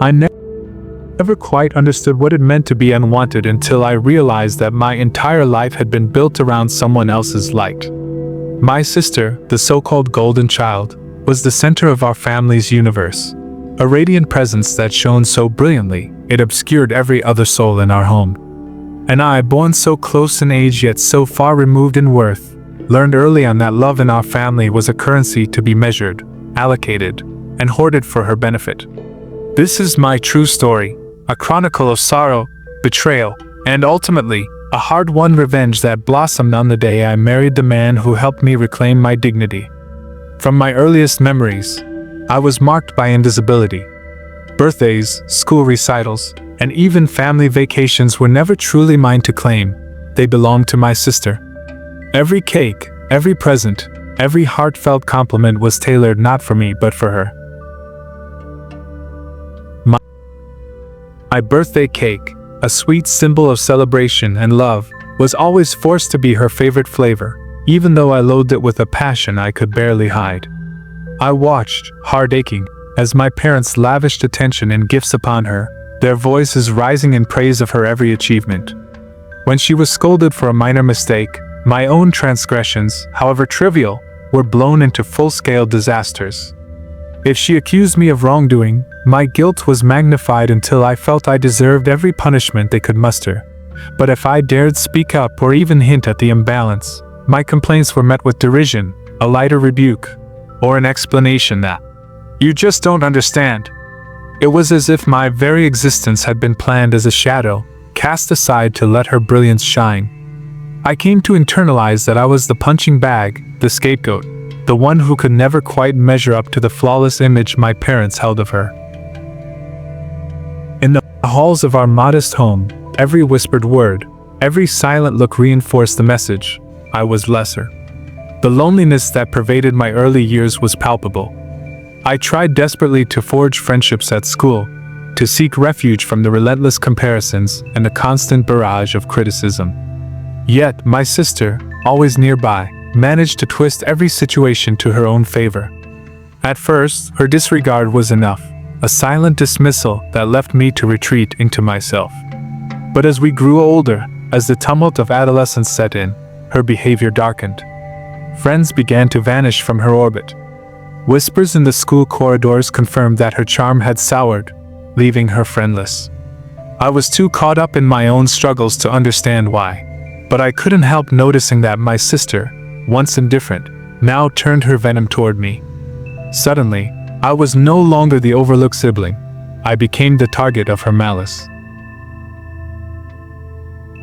I never quite understood what it meant to be unwanted until I realized that my entire life had been built around someone else's light. My sister, the so-called golden child, was the center of our family's universe, a radiant presence that shone so brilliantly it obscured every other soul in our home. And I, born so close in age yet so far removed in worth, learned early on that love in our family was a currency to be measured, allocated, and hoarded for her benefit. This is my true story, a chronicle of sorrow, betrayal, and ultimately, a hard-won revenge that blossomed on the day I married the man who helped me reclaim my dignity. From my earliest memories, I was marked by invisibility. Birthdays, school recitals, and even family vacations were never truly mine to claim. They belonged to my sister. Every cake, every present, every heartfelt compliment was tailored not for me but for her. My birthday cake, a sweet symbol of celebration and love, was always forced to be her favorite flavor, even though I loathed it with a passion I could barely hide. I watched, heart aching, as my parents lavished attention and gifts upon her, their voices rising in praise of her every achievement. When she was scolded for a minor mistake, my own transgressions, however trivial, were blown into full-scale disasters. If she accused me of wrongdoing, my guilt was magnified until I felt I deserved every punishment they could muster. But if I dared speak up or even hint at the imbalance, my complaints were met with derision, a lighter rebuke, or an explanation that, "You just don't understand." It was as if my very existence had been planned as a shadow, cast aside to let her brilliance shine. I came to internalize that I was the punching bag, the scapegoat, the one who could never quite measure up to the flawless image my parents held of her. In the halls of our modest home, every whispered word, every silent look reinforced the message: I was lesser. The loneliness that pervaded my early years was palpable. I tried desperately to forge friendships at school, to seek refuge from the relentless comparisons and the constant barrage of criticism. Yet, my sister, always nearby, managed to twist every situation to her own favor. At first, her disregard was enough, a silent dismissal that left me to retreat into myself. But as we grew older, as the tumult of adolescence set in, her behavior darkened. Friends began to vanish from her orbit. Whispers in the school corridors confirmed that her charm had soured, leaving her friendless. I was too caught up in my own struggles to understand why, but I couldn't help noticing that my sister, once indifferent, now turned her venom toward me. Suddenly, I was no longer the overlooked sibling. I became the target of her malice.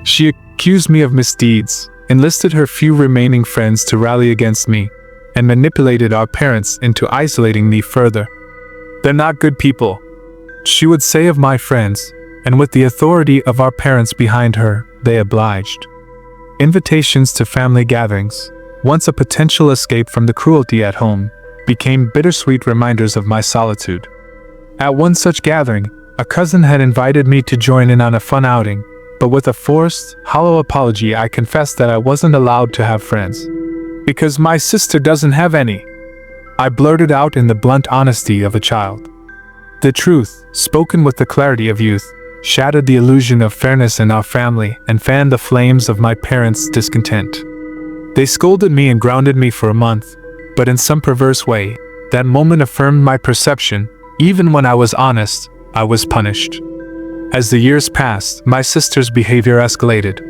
She accused me of misdeeds, enlisted her few remaining friends to rally against me, and manipulated our parents into isolating me further. "They're not good people," she would say of my friends, and with the authority of our parents behind her, they obliged. Invitations to family gatherings, once a potential escape from the cruelty at home, became bittersweet reminders of my solitude. At one such gathering, a cousin had invited me to join in on a fun outing, but with a forced, hollow apology I confessed that I wasn't allowed to have friends. "Because my sister doesn't have any," I blurted out in the blunt honesty of a child. The truth, spoken with the clarity of youth, shattered the illusion of fairness in our family and fanned the flames of my parents' discontent. They scolded me and grounded me for a month, but in some perverse way, that moment affirmed my perception. Even when I was honest, I was punished. As the years passed, my sister's behavior escalated.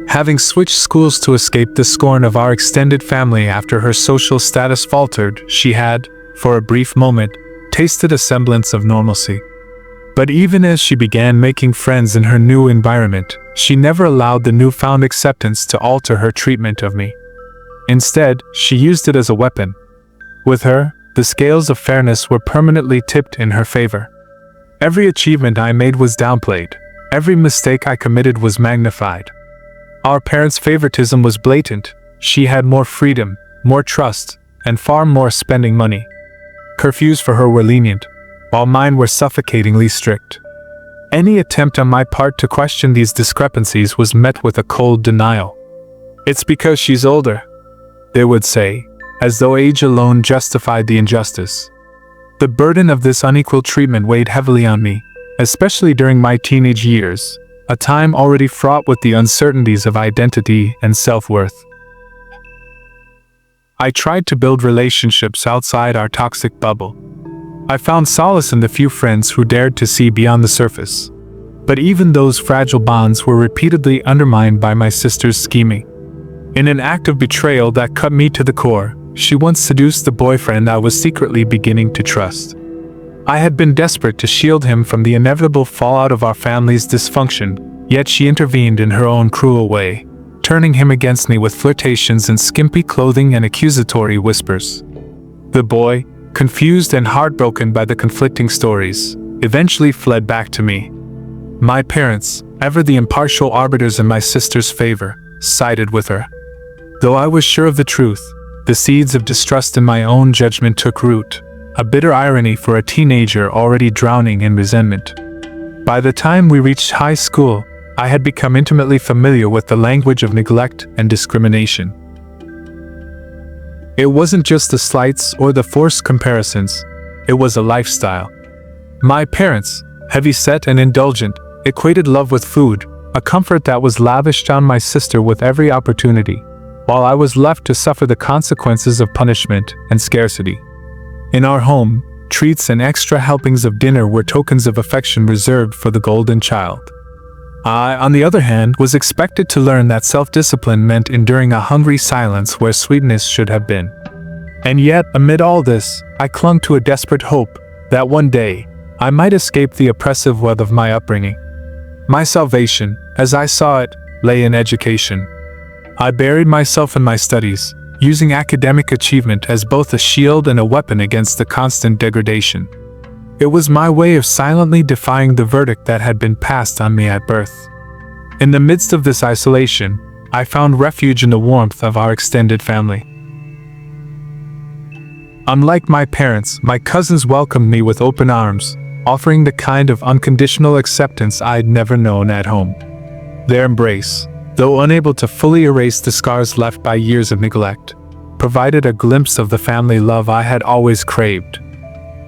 Having switched schools to escape the scorn of our extended family after her social status faltered, she had, for a brief moment, tasted a semblance of normalcy. But even as she began making friends in her new environment, she never allowed the newfound acceptance to alter her treatment of me. Instead, she used it as a weapon. With her, the scales of fairness were permanently tipped in her favor. Every achievement I made was downplayed. Every mistake I committed was magnified. Our parents' favoritism was blatant. She had more freedom, more trust, and far more spending money. Curfews for her were lenient, while mine were suffocatingly strict. Any attempt on my part to question these discrepancies was met with a cold denial. "It's because she's older," they would say, as though age alone justified the injustice. The burden of this unequal treatment weighed heavily on me, especially during my teenage years, a time already fraught with the uncertainties of identity and self-worth. I tried to build relationships outside our toxic bubble. I found solace in the few friends who dared to see beyond the surface. But even those fragile bonds were repeatedly undermined by my sister's scheming. In an act of betrayal that cut me to the core, she once seduced the boyfriend I was secretly beginning to trust. I had been desperate to shield him from the inevitable fallout of our family's dysfunction, yet she intervened in her own cruel way, turning him against me with flirtations in skimpy clothing and accusatory whispers. The boy, confused and heartbroken by the conflicting stories, eventually fled back to me. My parents, ever the impartial arbiters in my sister's favor, sided with her. Though I was sure of the truth, the seeds of distrust in my own judgment took root, a bitter irony for a teenager already drowning in resentment. By the time we reached high school, I had become intimately familiar with the language of neglect and discrimination. It wasn't just the slights or the forced comparisons, it was a lifestyle. My parents, heavy-set and indulgent, equated love with food, a comfort that was lavished on my sister with every opportunity, while I was left to suffer the consequences of punishment and scarcity. In our home, treats and extra helpings of dinner were tokens of affection reserved for the golden child. I, on the other hand, was expected to learn that self-discipline meant enduring a hungry silence where sweetness should have been. And yet, amid all this, I clung to a desperate hope that one day, I might escape the oppressive web of my upbringing. My salvation, as I saw it, lay in education. I buried myself in my studies, using academic achievement as both a shield and a weapon against the constant degradation. It was my way of silently defying the verdict that had been passed on me at birth. In the midst of this isolation, I found refuge in the warmth of our extended family. Unlike my parents, my cousins welcomed me with open arms, offering the kind of unconditional acceptance I'd never known at home. Their embrace, though unable to fully erase the scars left by years of neglect, provided a glimpse of the family love I had always craved.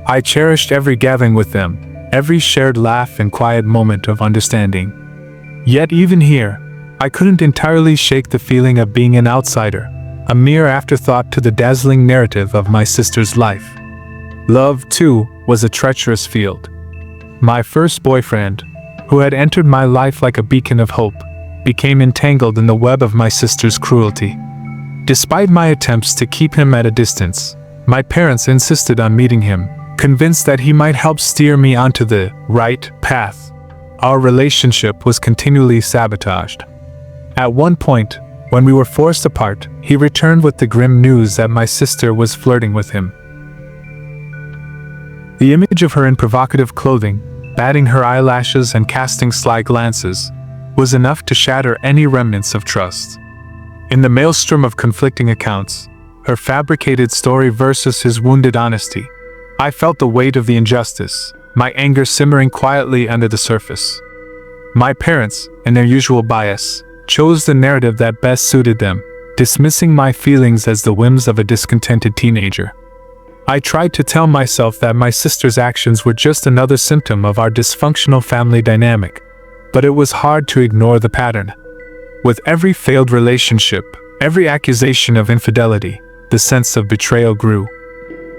I cherished every gathering with them, every shared laugh and quiet moment of understanding. Yet even here, I couldn't entirely shake the feeling of being an outsider, a mere afterthought to the dazzling narrative of my sister's life. Love, too, was a treacherous field. My first boyfriend, who had entered my life like a beacon of hope, became entangled in the web of my sister's cruelty. Despite my attempts to keep him at a distance, my parents insisted on meeting him, convinced that he might help steer me onto the right path. Our relationship was continually sabotaged. At one point, when we were forced apart, he returned with the grim news that my sister was flirting with him. The image of her in provocative clothing, batting her eyelashes and casting sly glances, was enough to shatter any remnants of trust. In the maelstrom of conflicting accounts, her fabricated story versus his wounded honesty, I felt the weight of the injustice, my anger simmering quietly under the surface. My parents, in their usual bias, chose the narrative that best suited them, dismissing my feelings as the whims of a discontented teenager. I tried to tell myself that my sister's actions were just another symptom of our dysfunctional family dynamic, but it was hard to ignore the pattern. With every failed relationship, every accusation of infidelity, the sense of betrayal grew.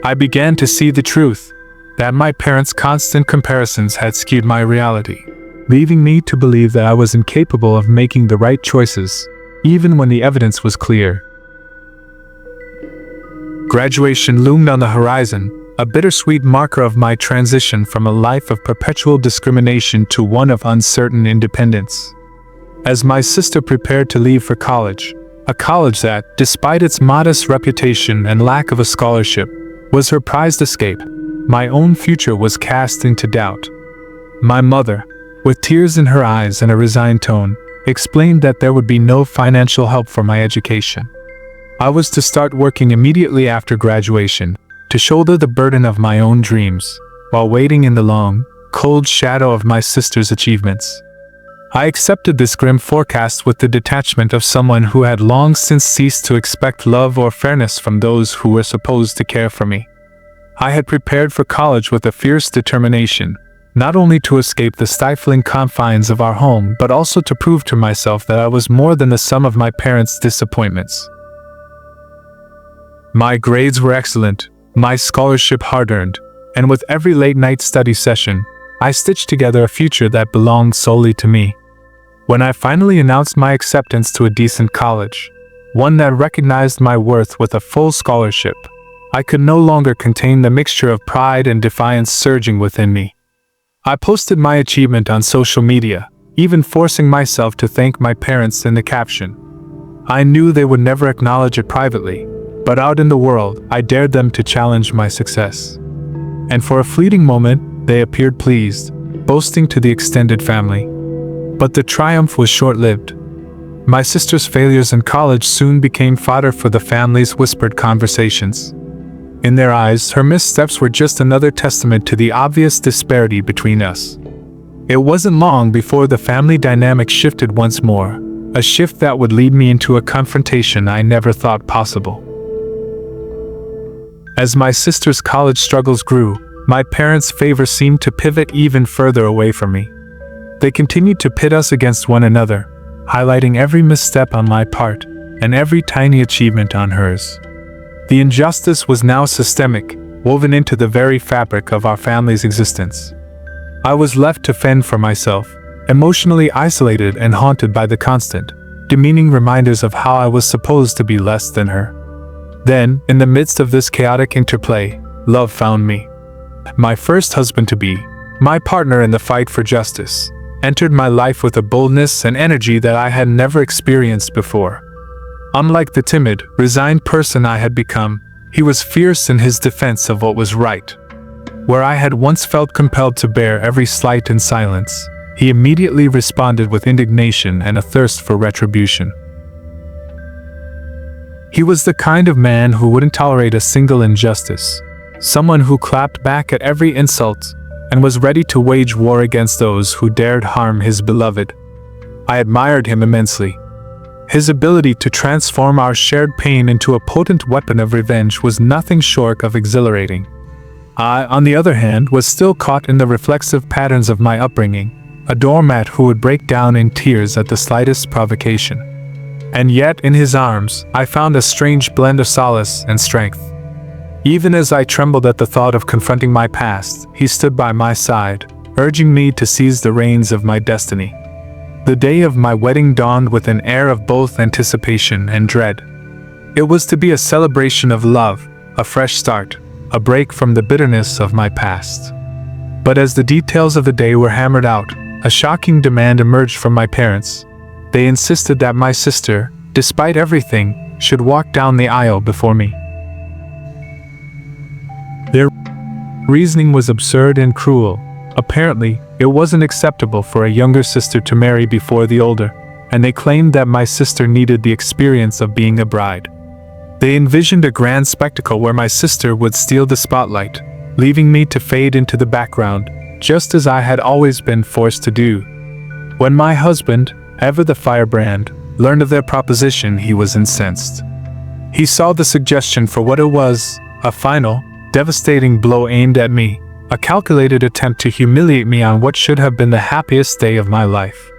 I began to see the truth, that my parents' constant comparisons had skewed my reality, leaving me to believe that I was incapable of making the right choices, even when the evidence was clear. Graduation loomed on the horizon, a bittersweet marker of my transition from a life of perpetual discrimination to one of uncertain independence. As my sister prepared to leave for college, a college that, despite its modest reputation and lack of a scholarship, was her prized escape, my own future was cast into doubt. My mother, with tears in her eyes and a resigned tone, explained that there would be no financial help for my education. I was to start working immediately after graduation, to shoulder the burden of my own dreams, while waiting in the long, cold shadow of my sister's achievements. I accepted this grim forecast with the detachment of someone who had long since ceased to expect love or fairness from those who were supposed to care for me. I had prepared for college with a fierce determination, not only to escape the stifling confines of our home but also to prove to myself that I was more than the sum of my parents' disappointments. My grades were excellent, my scholarship hard-earned, and with every late-night study session, I stitched together a future that belonged solely to me. When I finally announced my acceptance to a decent college, one that recognized my worth with a full scholarship, I could no longer contain the mixture of pride and defiance surging within me. I posted my achievement on social media, even forcing myself to thank my parents in the caption. I knew they would never acknowledge it privately, but out in the world, I dared them to challenge my success. And for a fleeting moment, they appeared pleased, boasting to the extended family. But the triumph was short-lived. My sister's failures in college soon became fodder for the family's whispered conversations. In their eyes, her missteps were just another testament to the obvious disparity between us. It wasn't long before the family dynamic shifted once more, a shift that would lead me into a confrontation I never thought possible. As my sister's college struggles grew, my parents' favor seemed to pivot even further away from me. They continued to pit us against one another, highlighting every misstep on my part and every tiny achievement on hers. The injustice was now systemic, woven into the very fabric of our family's existence. I was left to fend for myself, emotionally isolated and haunted by the constant, demeaning reminders of how I was supposed to be less than her. Then, in the midst of this chaotic interplay, love found me. My first husband-to-be, my partner in the fight for justice, entered my life with a boldness and energy that I had never experienced before. Unlike the timid, resigned person I had become, he was fierce in his defense of what was right. Where I had once felt compelled to bear every slight in silence, he immediately responded with indignation and a thirst for retribution. He was the kind of man who wouldn't tolerate a single injustice, someone who clapped back at every insult and was ready to wage war against those who dared harm his beloved. I admired him immensely. His ability to transform our shared pain into a potent weapon of revenge was nothing short of exhilarating. I, on the other hand, was still caught in the reflexive patterns of my upbringing, a doormat who would break down in tears at the slightest provocation. And yet, in his arms, I found a strange blend of solace and strength. Even as I trembled at the thought of confronting my past, he stood by my side, urging me to seize the reins of my destiny. The day of my wedding dawned with an air of both anticipation and dread. It was to be a celebration of love, a fresh start, a break from the bitterness of my past. But as the details of the day were hammered out, a shocking demand emerged from my parents. They insisted that my sister, despite everything, should walk down the aisle before me. Their reasoning was absurd and cruel. Apparently, it wasn't acceptable for a younger sister to marry before the older, and they claimed that my sister needed the experience of being a bride. They envisioned a grand spectacle where my sister would steal the spotlight, leaving me to fade into the background, just as I had always been forced to do. When my husband, ever the firebrand, learned of their proposition, he was incensed. He saw the suggestion for what it was, a final, devastating blow aimed at me, a calculated attempt to humiliate me on what should have been the happiest day of my life.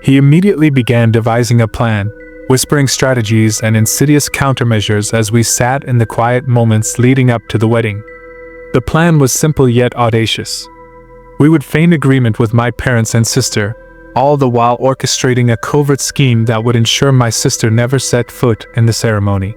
He immediately began devising a plan, whispering strategies and insidious countermeasures as we sat in the quiet moments leading up to the wedding. The plan was simple yet audacious. We would feign agreement with my parents and sister, all the while orchestrating a covert scheme that would ensure my sister never set foot in the ceremony.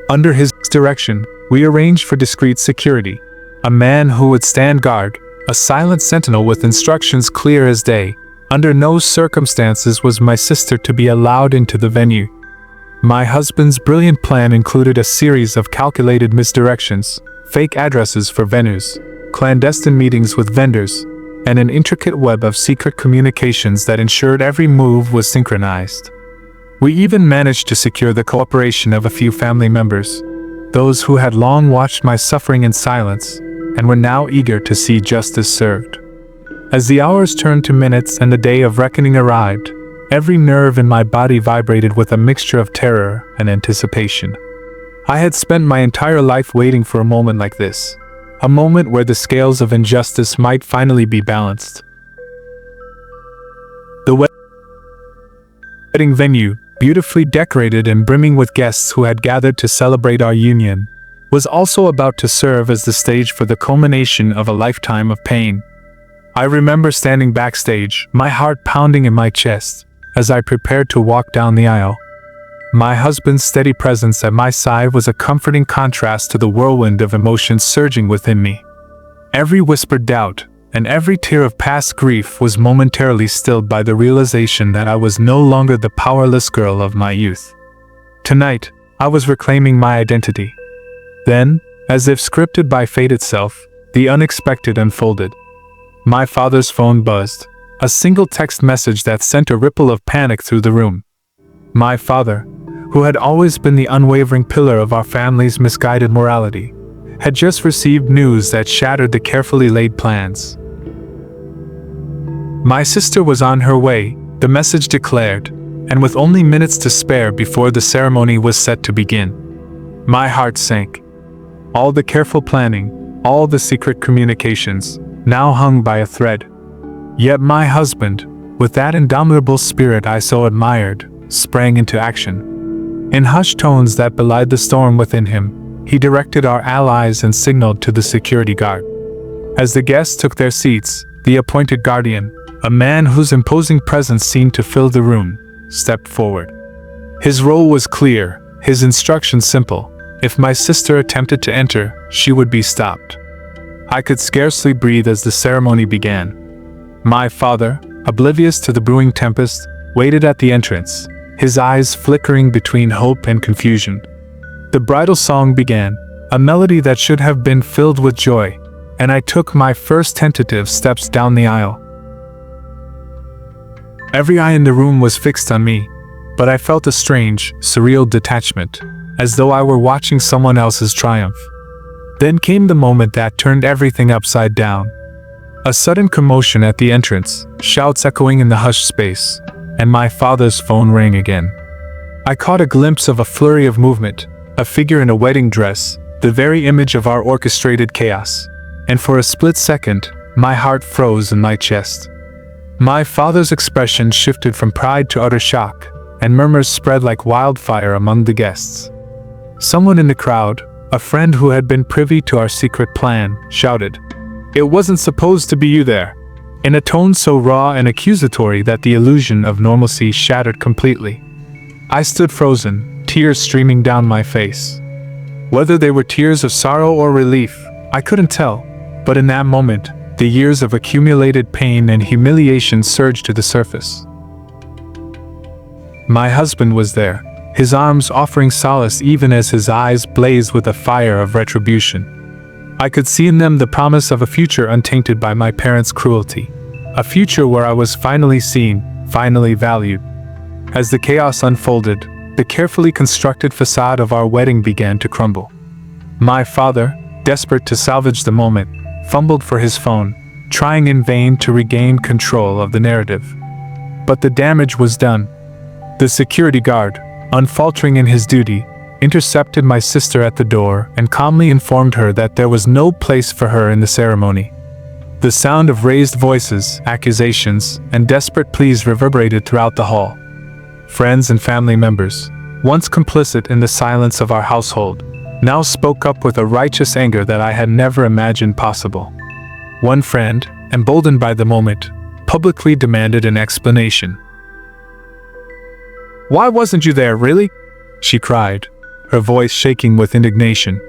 Under his direction, we arranged for discreet security, a man who would stand guard, a silent sentinel with instructions clear as day. Under no circumstances was my sister to be allowed into the venue. My husband's brilliant plan included a series of calculated misdirections, fake addresses for venues, clandestine meetings with vendors, and an intricate web of secret communications that ensured every move was synchronized. We even managed to secure the cooperation of a few family members, those who had long watched my suffering in silence and were now eager to see justice served. As the hours turned to minutes and the day of reckoning arrived, every nerve in my body vibrated with a mixture of terror and anticipation. I had spent my entire life waiting for a moment like this. A moment where the scales of injustice might finally be balanced. The wedding venue, beautifully decorated and brimming with guests who had gathered to celebrate our union, was also about to serve as the stage for the culmination of a lifetime of pain. I remember standing backstage, my heart pounding in my chest, as I prepared to walk down the aisle. My husband's steady presence at my side was a comforting contrast to the whirlwind of emotions surging within me. Every whispered doubt, and every tear of past grief was momentarily stilled by the realization that I was no longer the powerless girl of my youth. Tonight, I was reclaiming my identity. Then, as if scripted by fate itself, the unexpected unfolded. My father's phone buzzed, a single text message that sent a ripple of panic through the room. My father, who had always been the unwavering pillar of our family's misguided morality, had just received news that shattered the carefully laid plans. My sister was on her way, the message declared, and with only minutes to spare before the ceremony was set to begin. My heart sank. All the careful planning, all the secret communications, now hung by a thread. Yet my husband, with that indomitable spirit I so admired, sprang into action. In hushed tones that belied the storm within him, he directed our allies and signaled to the security guard. As the guests took their seats, the appointed guardian, a man whose imposing presence seemed to fill the room, stepped forward. His role was clear, his instructions simple. If my sister attempted to enter, she would be stopped. I could scarcely breathe as the ceremony began. My father, oblivious to the brewing tempest, waited at the entrance, his eyes flickering between hope and confusion. The bridal song began, a melody that should have been filled with joy, and I took my first tentative steps down the aisle. Every eye in the room was fixed on me, but I felt a strange, surreal detachment, as though I were watching someone else's triumph. Then came the moment that turned everything upside down. A sudden commotion at the entrance, shouts echoing in the hushed space, and my father's phone rang again. I caught a glimpse of a flurry of movement, a figure in a wedding dress, the very image of our orchestrated chaos, and for a split second, my heart froze in my chest. My father's expression shifted from pride to utter shock, and murmurs spread like wildfire among the guests. Someone in the crowd, a friend who had been privy to our secret plan, shouted, "It wasn't supposed to be you there," in a tone so raw and accusatory that the illusion of normalcy shattered completely. I stood frozen, tears streaming down my face. Whether they were tears of sorrow or relief, I couldn't tell, but in that moment, the years of accumulated pain and humiliation surged to the surface. My husband was there, his arms offering solace even as his eyes blazed with the fire of retribution. I could see in them the promise of a future untainted by my parents' cruelty, a future where I was finally seen, finally valued. As the chaos unfolded, the carefully constructed facade of our wedding began to crumble. My father, desperate to salvage the moment, fumbled for his phone, trying in vain to regain control of the narrative. But the damage was done. The security guard, unfaltering in his duty, intercepted my sister at the door and calmly informed her that there was no place for her in the ceremony. The sound of raised voices, accusations, and desperate pleas reverberated throughout the hall. Friends and family members, once complicit in the silence of our household, now spoke up with a righteous anger that I had never imagined possible. One friend, emboldened by the moment, publicly demanded an explanation. "Why wasn't you there, really?" she cried, her voice shaking with indignation.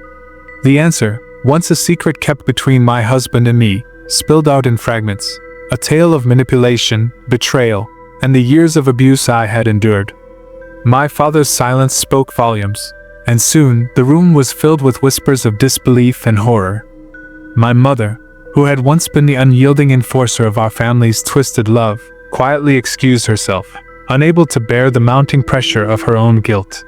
The answer, once a secret kept between my husband and me, spilled out in fragments, a tale of manipulation, betrayal, and the years of abuse I had endured. My father's silence spoke volumes, and soon the room was filled with whispers of disbelief and horror. My mother, who had once been the unyielding enforcer of our family's twisted love, quietly excused herself, unable to bear the mounting pressure of her own guilt.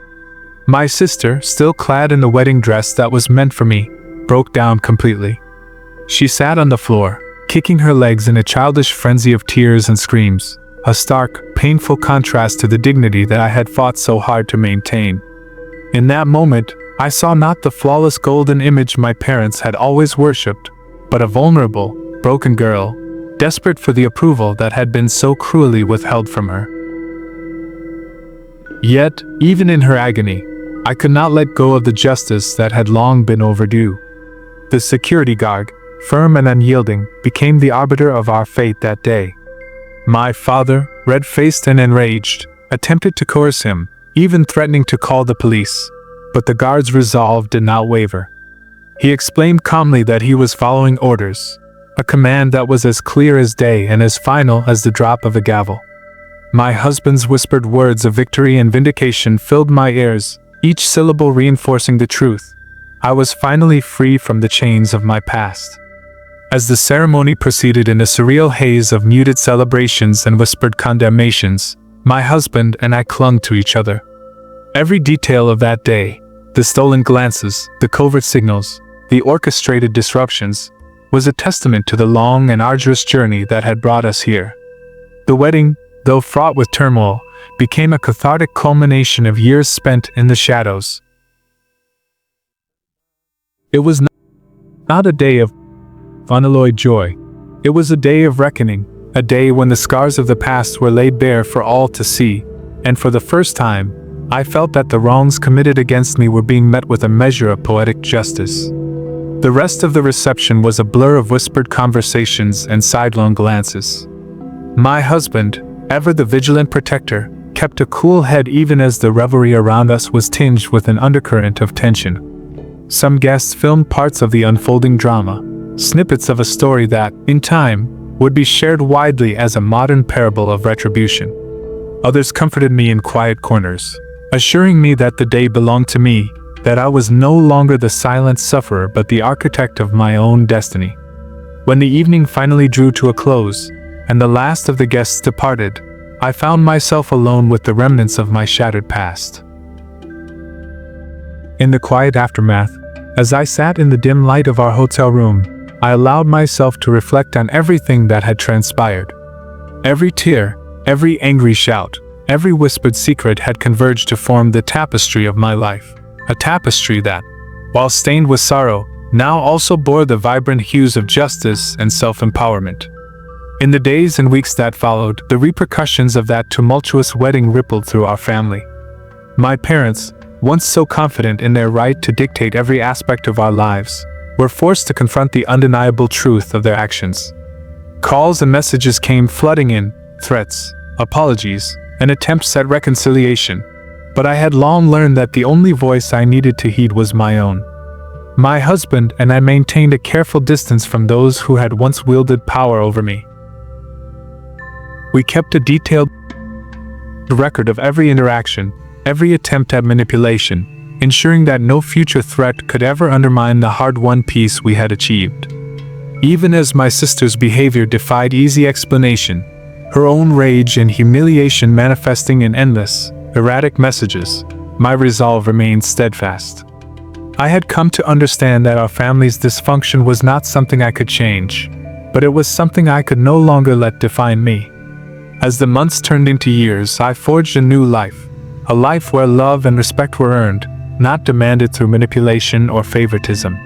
My sister, still clad in the wedding dress that was meant for me, broke down completely. She sat on the floor, kicking her legs in a childish frenzy of tears and screams, a stark, painful contrast to the dignity that I had fought so hard to maintain. In that moment, I saw not the flawless golden image my parents had always worshipped, but a vulnerable, broken girl, desperate for the approval that had been so cruelly withheld from her. Yet, even in her agony, I could not let go of the justice that had long been overdue. The security guard, firm and unyielding, became the arbiter of our fate that day. My father, red-faced and enraged, attempted to coerce him, even threatening to call the police, but the guard's resolve did not waver. He explained calmly that he was following orders, a command that was as clear as day and as final as the drop of a gavel. My husband's whispered words of victory and vindication filled my ears, each syllable reinforcing the truth. I was finally free from the chains of my past. As the ceremony proceeded in a surreal haze of muted celebrations and whispered condemnations, my husband and I clung to each other. Every detail of that day, the stolen glances, the covert signals, the orchestrated disruptions, was a testament to the long and arduous journey that had brought us here. The wedding, though fraught with turmoil, became a cathartic culmination of years spent in the shadows. It was not a day of unalloyed joy. It was a day of reckoning, a day when the scars of the past were laid bare for all to see, and for the first time, I felt that the wrongs committed against me were being met with a measure of poetic justice. The rest of the reception was a blur of whispered conversations and sidelong glances. My husband, ever the vigilant protector, kept a cool head even as the revelry around us was tinged with an undercurrent of tension. Some guests filmed parts of the unfolding drama, snippets of a story that, in time, would be shared widely as a modern parable of retribution. Others comforted me in quiet corners, assuring me that the day belonged to me, that I was no longer the silent sufferer but the architect of my own destiny. When the evening finally drew to a close, and the last of the guests departed, I found myself alone with the remnants of my shattered past. In the quiet aftermath, as I sat in the dim light of our hotel room, I allowed myself to reflect on everything that had transpired. Every tear, every angry shout, every whispered secret had converged to form the tapestry of my life, a tapestry that, while stained with sorrow, now also bore the vibrant hues of justice and self-empowerment. In the days and weeks that followed, the repercussions of that tumultuous wedding rippled through our family. My parents, once so confident in their right to dictate every aspect of our lives, were forced to confront the undeniable truth of their actions. Calls and messages came flooding in, threats, apologies, and attempts at reconciliation, but I had long learned that the only voice I needed to heed was my own. My husband and I maintained a careful distance from those who had once wielded power over me. We kept a detailed record of every interaction, every attempt at manipulation, ensuring that no future threat could ever undermine the hard-won peace we had achieved. Even as my sister's behavior defied easy explanation, her own rage and humiliation manifesting in endless, erratic messages, my resolve remained steadfast. I had come to understand that our family's dysfunction was not something I could change, but it was something I could no longer let define me. As the months turned into years, I forged a new life, a life where love and respect were earned, not demanded through manipulation or favoritism.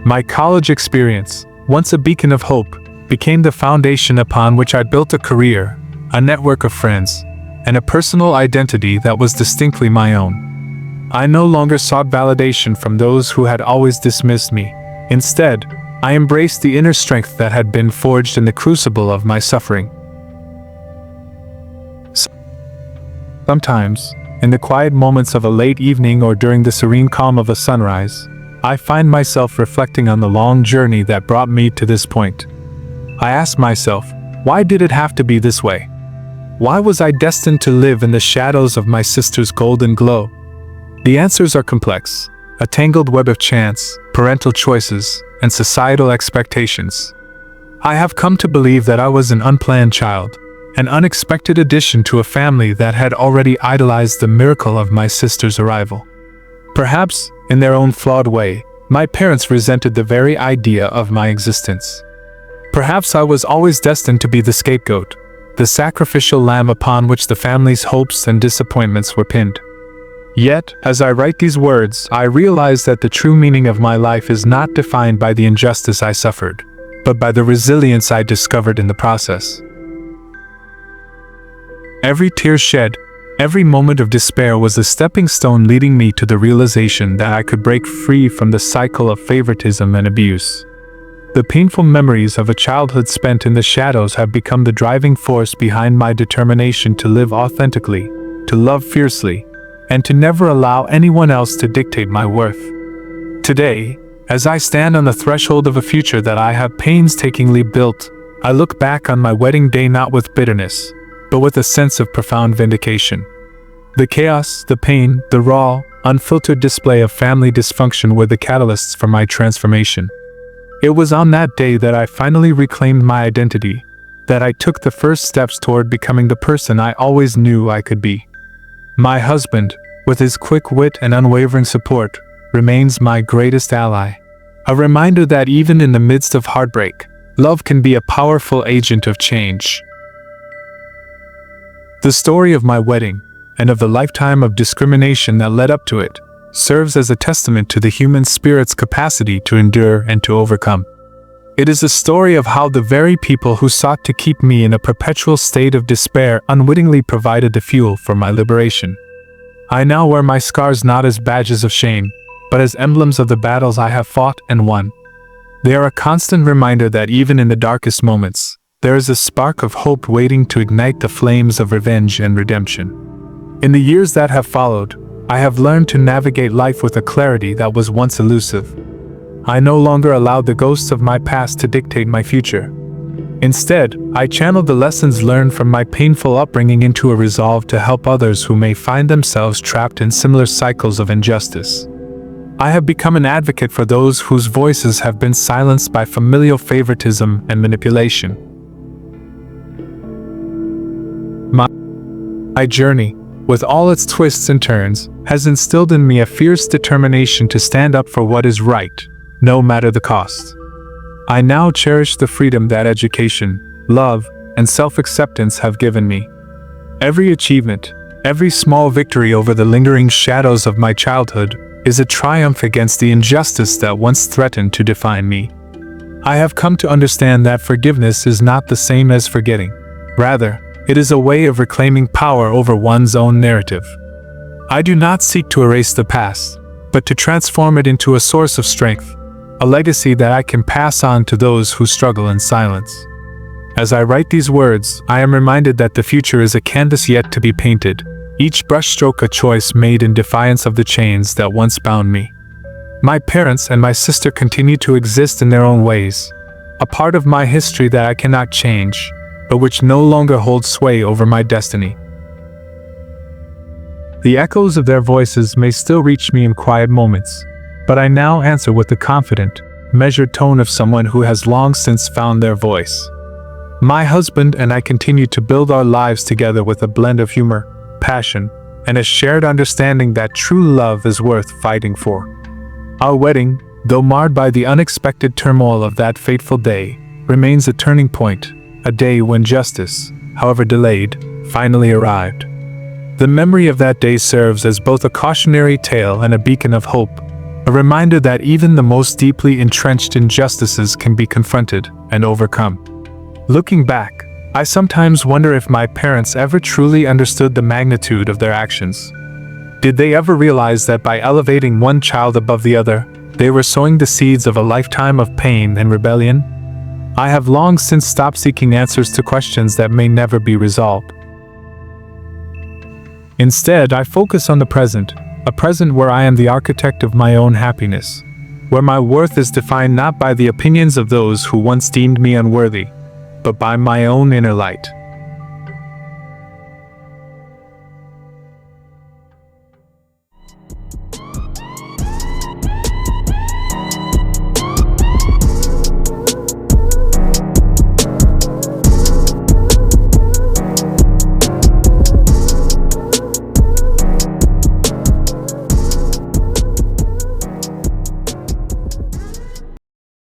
My college experience, once a beacon of hope, became the foundation upon which I built a career, a network of friends, and a personal identity that was distinctly my own. I no longer sought validation from those who had always dismissed me. Instead, I embraced the inner strength that had been forged in the crucible of my suffering. Sometimes, in the quiet moments of a late evening or during the serene calm of a sunrise, I find myself reflecting on the long journey that brought me to this point. I ask myself, why did it have to be this way? Why was I destined to live in the shadows of my sister's golden glow? The answers are complex, a tangled web of chance, parental choices, and societal expectations. I have come to believe that I was an unplanned child, an unexpected addition to a family that had already idolized the miracle of my sister's arrival. Perhaps, in their own flawed way, my parents resented the very idea of my existence. Perhaps I was always destined to be the scapegoat, the sacrificial lamb upon which the family's hopes and disappointments were pinned. Yet, as I write these words, I realize that the true meaning of my life is not defined by the injustice I suffered, but by the resilience I discovered in the process. Every tear shed, every moment of despair was a stepping stone leading me to the realization that I could break free from the cycle of favoritism and abuse. The painful memories of a childhood spent in the shadows have become the driving force behind my determination to live authentically, to love fiercely, and to never allow anyone else to dictate my worth. Today, as I stand on the threshold of a future that I have painstakingly built, I look back on my wedding day not with bitterness, but with a sense of profound vindication. The chaos, the pain, the raw, unfiltered display of family dysfunction were the catalysts for my transformation. It was on that day that I finally reclaimed my identity, that I took the first steps toward becoming the person I always knew I could be. My husband, with his quick wit and unwavering support, remains my greatest ally. A reminder that even in the midst of heartbreak, love can be a powerful agent of change. The story of my wedding, and of the lifetime of discrimination that led up to it, serves as a testament to the human spirit's capacity to endure and to overcome. It is a story of how the very people who sought to keep me in a perpetual state of despair unwittingly provided the fuel for my liberation. I now wear my scars not as badges of shame, but as emblems of the battles I have fought and won. They are a constant reminder that even in the darkest moments, there is a spark of hope waiting to ignite the flames of revenge and redemption. In the years that have followed, I have learned to navigate life with a clarity that was once elusive. I no longer allowed the ghosts of my past to dictate my future. Instead, I channeled the lessons learned from my painful upbringing into a resolve to help others who may find themselves trapped in similar cycles of injustice. I have become an advocate for those whose voices have been silenced by familial favoritism and manipulation. My journey, with all its twists and turns, has instilled in me a fierce determination to stand up for what is right, no matter the cost. I now cherish the freedom that education, love, and self-acceptance have given me. Every achievement, every small victory over the lingering shadows of my childhood, is a triumph against the injustice that once threatened to define me. I have come to understand that forgiveness is not the same as forgetting. Rather, it is a way of reclaiming power over one's own narrative. I do not seek to erase the past, but to transform it into a source of strength, a legacy that I can pass on to those who struggle in silence. As I write these words, I am reminded that the future is a canvas yet to be painted, each brushstroke a choice made in defiance of the chains that once bound me. My parents and my sister continue to exist in their own ways, a part of my history that I cannot change, but which no longer holds sway over my destiny. The echoes of their voices may still reach me in quiet moments, but I now answer with the confident, measured tone of someone who has long since found their voice. My husband and I continue to build our lives together with a blend of humor, passion, and a shared understanding that true love is worth fighting for. Our wedding, though marred by the unexpected turmoil of that fateful day, remains a turning point, a day when justice, however delayed, finally arrived. The memory of that day serves as both a cautionary tale and a beacon of hope, a reminder that even the most deeply entrenched injustices can be confronted and overcome. Looking back, I sometimes wonder if my parents ever truly understood the magnitude of their actions. Did they ever realize that by elevating one child above the other, they were sowing the seeds of a lifetime of pain and rebellion? I have long since stopped seeking answers to questions that may never be resolved. Instead, I focus on the present, a present where I am the architect of my own happiness, where my worth is defined not by the opinions of those who once deemed me unworthy, but by my own inner light.